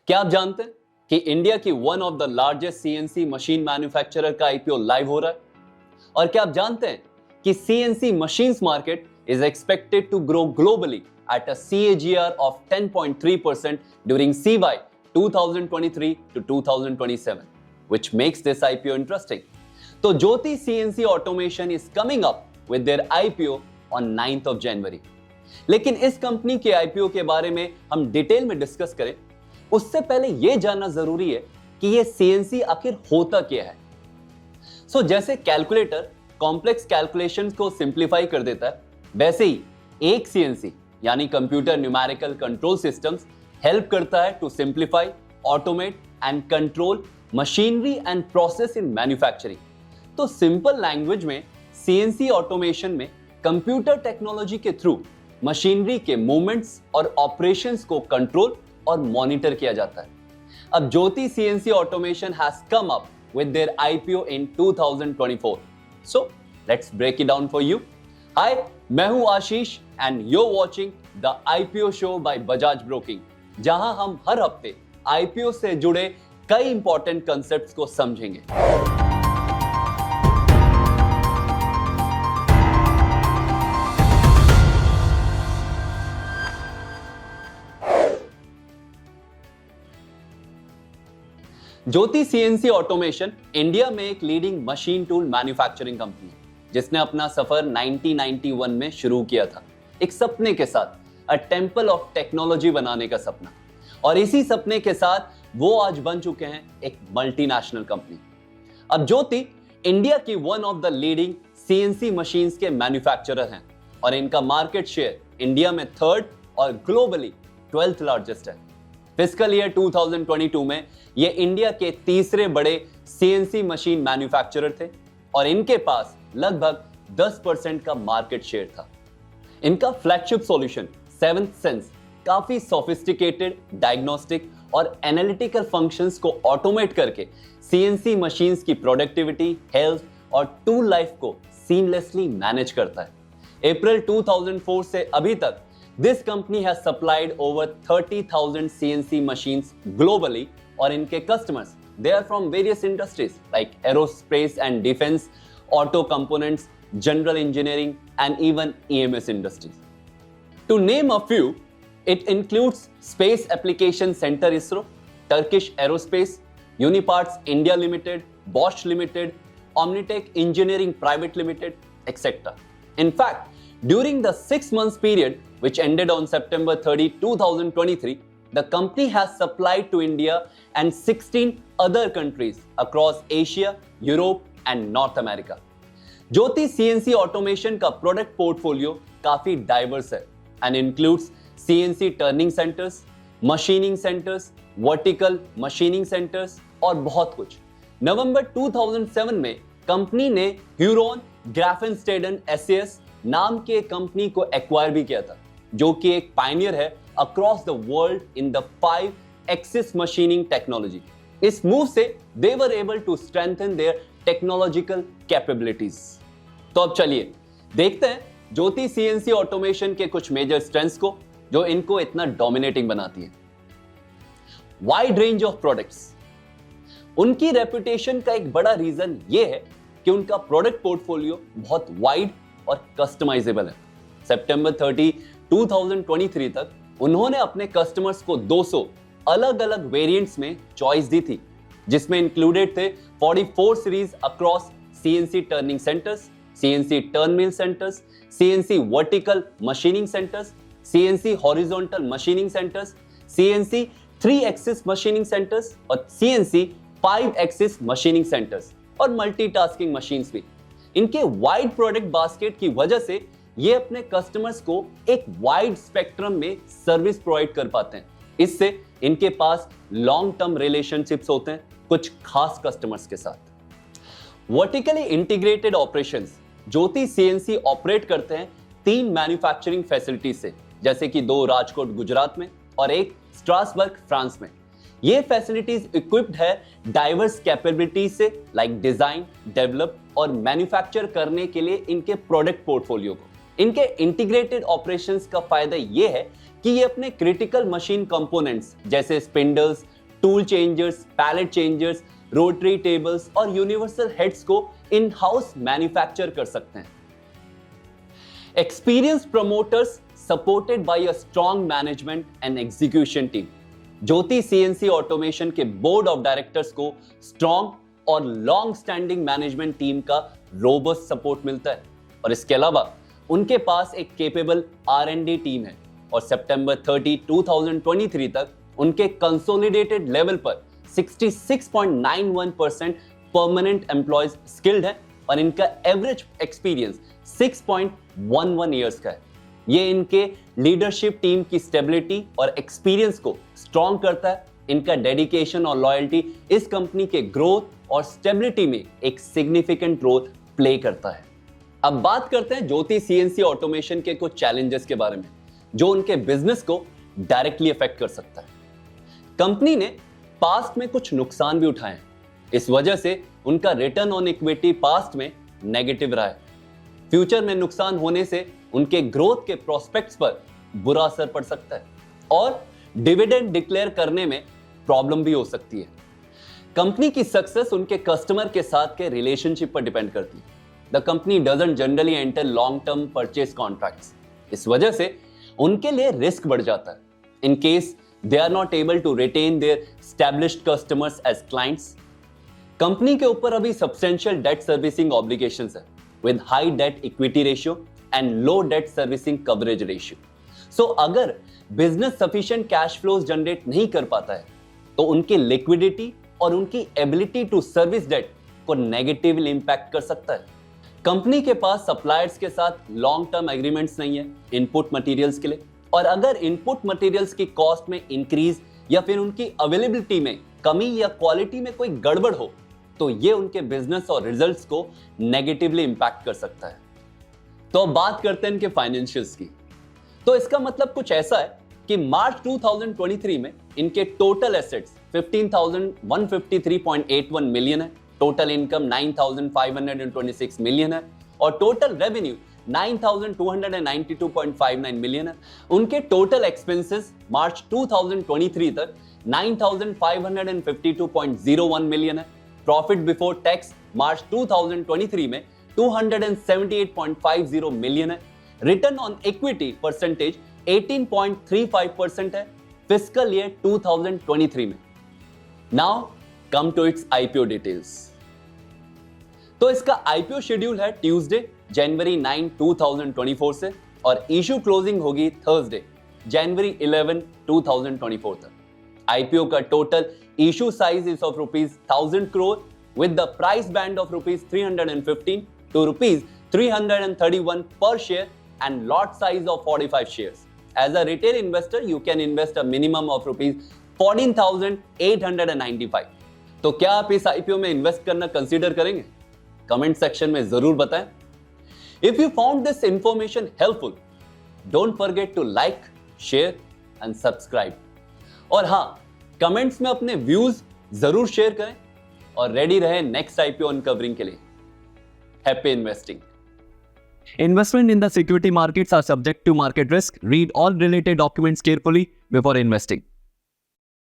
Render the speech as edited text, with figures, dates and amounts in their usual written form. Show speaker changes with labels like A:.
A: क्या आप जानते हैं कि इंडिया की one of the largest CNC machine manufacturer का आईपीओ लाइव हो रहा है? और क्या आप जानते हैं कि CNC machines market is expected to grow globally at a CAGR of 10.3% during CY 2023 to 2027, which makes this IPO interesting. तो ज्योति CNC Automation is coming up with their IPO on 9th of January. लेकिन इस company के IPO के बारे में हम detail में discuss करें उससे पहले यह जानना जरूरी है कि यह CNC आखिर होता क्या है। जैसे कैलकुलेटर कॉम्प्लेक्स कैलकुलेशंस को सिंप्लीफाई कर देता है, वैसे ही एक CNC यानी computer numerical control systems help करता है to simplify, automate and control machinery and process in manufacturing. तो सिंपल लैंग्वेज में सीएनसी ऑटोमेशन में कंप्यूटर टेक्नोलॉजी के थ्रू मशीनरी के मूवमेंट्स और ऑपरेशंस को कंट्रोल और मॉनिटर किया जाता है। अब Jyoti CNC Automation has come up with their IPO in 2024। So let's break it down for you. Hi, मैं हूं Ashish and you're watching the IPO show by Bajaj Broking, जहां हम हर हफ्ते IPO से जुड़े कई इंपॉर्टेंट कंसेप्ट्स को समझेंगे। ज्योति सीएनसी ऑटोमेशन इंडिया में एक leading machine tool manufacturing company है जिसने अपना सफर 1991 में शुरू किया था, एक सपने के साथ, अ टेंपल ऑफ टेक्नोलॉजी बनाने का सपना। और इसी सपने के साथ वो आज बन चुके हैं एक मल्टीनेशनल कंपनी। अब ज्योति इंडिया की one of the leading CNC machines के मैन्युफैक्चरर हैं और इनका मार्केट शेयर इंडिया में 3rd और ग्लोबली 12th लार्जेस्ट है। फिस्कल ईयर 2022 में ये इंडिया के तीसरे बड़े सीएनसी मशीन मैन्युफैक्चरर थे और इनके पास लगभग 10% का मार्केट शेयर था। इनका फ्लैगशिप सॉल्यूशन 7th सेंस काफी सोफिस्टिकेटेड डायग्नोस्टिक और एनालिटिकल फंक्शंस को ऑटोमेट करके सीएनसी मशीन्स की प्रोडक्टिविटी, हेल्थ और टूल लाइफ को सीमलेसली मैनेज करता है। अप्रैल 2004 से अभी तक this company has supplied over 30,000 CNC machines globally और इनके customers they are from various industries like aerospace and defence, auto components, general engineering, and even EMS industries. To name a few, it includes Space Application Center ISRO, Turkish Aerospace, Uniparts India Limited, Bosch Limited, Omnitech Engineering Private Limited, etc. In fact, during the 6 months period which ended on September 30, 2023, the company has supplied to India and 16 other countries across Asia, Europe, and north America. Jyoti CNC automation का product portfolio काफी diverse है and includes CNC turning centres, machining centres, vertical machining centres और बहुत कुछ। नवंबर 2007 में company ने Huron ग्राफेनस्टेडन SAS नाम के कंपनी को एक्वायर भी किया था, जो कि एक पायनियर है across the world in the 5 axis machining technology. इस मूव से they were able to strengthen their technological capabilities. तो अब चलिए देखते हैं ज्योति सीएनसी ऑटोमेशन के कुछ मेजर स्ट्रेंथ्स को जो इनको इतना डोमिनेटिंग बनाती है। Wide range of products. उनकी रेपुटेशन का एक बड़ा रीजन यह है कि उनका प्रोडक्ट पोर्टफोलियो बहुत वाइड और कस्टमाइजेबल है। सितंबर 30, 2023 तक उन्होंने अपने कस्टमर्स को 200 अलग अलग वेरिएंट्स में चॉइस दी थी, जिसमें इंक्लूडेड थे 44 series across CNC turning centres, CNC turn mill centres, CNC vertical machining centres, CNC horizontal machining centres, CNC 3 axis machining centres और सीएनसी 5 एक्सिस मशीनिंग सेंटर्स और मल्टीटास्किंग मशीन्स भी। इनके वाइड प्रोडक्ट बास्केट की वजह से ये अपने कस्टमर्स को एक वाइड स्पेक्ट्रम में सर्विस प्रोवाइड कर पाते हैं। इससे इनके पास लॉन्ग टर्म रिलेशनशिप्स होते हैं कुछ खास कस्टमर्स के साथ। Vertically integrated operations. Jyoti CNC operate करते हैं 3 मैन्युफैक्चरिंग फैसिलिटीज से, जैसे कि 2 राजकोट गुजरात में और एक स्ट्रासबर्ग फ्रांस में। ये फैसिलिटीज इक्विप्ड है डाइवर्स कैपेबिलिटीज से लाइक डिजाइन, डेवलप और मैन्युफैक्चर करने के लिए इनके प्रोडक्ट पोर्टफोलियो को। इनके इंटीग्रेटेड ऑपरेशंस का फायदा यह है कि ये अपने क्रिटिकल मशीन कंपोनेंट्स जैसे spindles, tool changers, pallet changers, rotary tables और यूनिवर्सल हेड्स को इन हाउस मैन्युफैक्चर कर सकते हैं। Experience promoters supported by a strong management and execution team. Jyoti CNC automation के बोर्ड ऑफ डायरेक्टर्स को स्ट्रॉन्ग और long standing management team का robust support मिलता है और इसके अलावा उनके पास एक केपेबल R&D टीम है और सितंबर 30, 2023 तक उनके कंसोलिडेटेड लेवल पर 66.91% परमानेंट एम्प्लॉयज स्किल्ड है और इनका एवरेज एक्सपीरियंस 6.11 इयर्स का है। ये इनके लीडरशिप टीम की स्टेबिलिटी और एक्सपीरियंस को स्ट्रॉन्ग करता है। इनका डेडिकेशन और लॉयल्टी इस कंपनी के ग्रोथ और स्टेबिलिटी में एक सिग्निफिकेंट रोल प्ले करता है। अब बात करते हैं ज्योति सीएनसी ऑटोमेशन के कुछ चैलेंजेस के बारे में जो उनके बिजनेस को डायरेक्टली अफेक्ट कर सकता है। कंपनी ने पास्ट में कुछ नुकसान भी उठाए हैं, इस वजह से उनका रिटर्न ऑन इक्विटी पास्ट में नेगेटिव रहा है। फ्यूचर में नुकसान होने से उनके ग्रोथ के प्रोस्पेक्ट्स पर बुरा असर पड़ सकता है और डिविडेंड डिक्लेयर करने में प्रॉब्लम भी हो सकती है। कंपनी की सक्सेस उनके कस्टमर के साथ के रिलेशनशिप पर डिपेंड करती है। The company doesn't generally enter long term purchase contracts, इस वजह से उनके लिए रिस्क बढ़ जाता है in case they are not able to retain their established customers as clients. Company के ऊपर अभी सब्सटेंशियल डेट सर्विसिंग ऑब्लिगेशंस है with high debt equity ratio and low debt servicing coverage ratio. So अगर business sufficient cash flows generate नहीं कर पाता है तो उनकी लिक्विडिटी और उनकी एबिलिटी टू सर्विस डेट को नेगेटिवली इंपैक्ट कर सकता है। कंपनी के पास सप्लायर्स के साथ लॉन्ग टर्म एग्रीमेंट्स नहीं है इनपुट मटेरियल्स के लिए और अगर इनपुट मटेरियल्स की कॉस्ट में इंक्रीज या फिर उनकी अवेलेबिलिटी में कमी या क्वालिटी में कोई गड़बड़ हो तो ये उनके बिजनेस और रिजल्ट्स को नेगेटिवली इंपैक्ट कर सकता है। तो अब बात करते हैं इनके फाइनेंशियल्स की। तो इसका मतलब कुछ ऐसा है कि मार्च 2023 में इनके टोटल एसेट्स 15,153.81 मिलियन है, टोटल इनकम 9,526 मिलियन है और टोटल रेवेन्यू 9,292.59 मिलियन है। उनके टोटल एक्सपेंसेस मार्च 2023 तक 9,552.01 मिलियन है। प्रॉफिट बिफोर टैक्स मार्च 2023 में 278.50 मिलियन है। रिटर्न ऑन इक्विटी परसेंटेज 18.35% है फिस्कल ईयर 2023 में। Now come to its IPO details. तो इसका आईपीओ शेड्यूल है ट्यूसडे जनवरी 9, 2024 से और इशू क्लोजिंग होगी थर्सडे जनवरी 11, 2024 तक। आईपीओ का total issue size is of ₹1000 crore with the price band of ₹315 to ₹331 per share and lot size of 45 shares. As a retail investor, you can invest a minimum of ₹14,895. तो क्या आप इस IPO में invest करना consider करेंगे? Comment section में जरूर बताएं। If you found this information helpful, don't forget to like, share and subscribe. और हाँ, कमेंट्स में अपने व्यूज जरूर शेयर करें और रेडी रहे नेक्स्ट आईपीओ अनकवरिंग के लिए। Happy investing.
B: Investment in the security markets are subject to market risk. Read all related documents carefully before investing.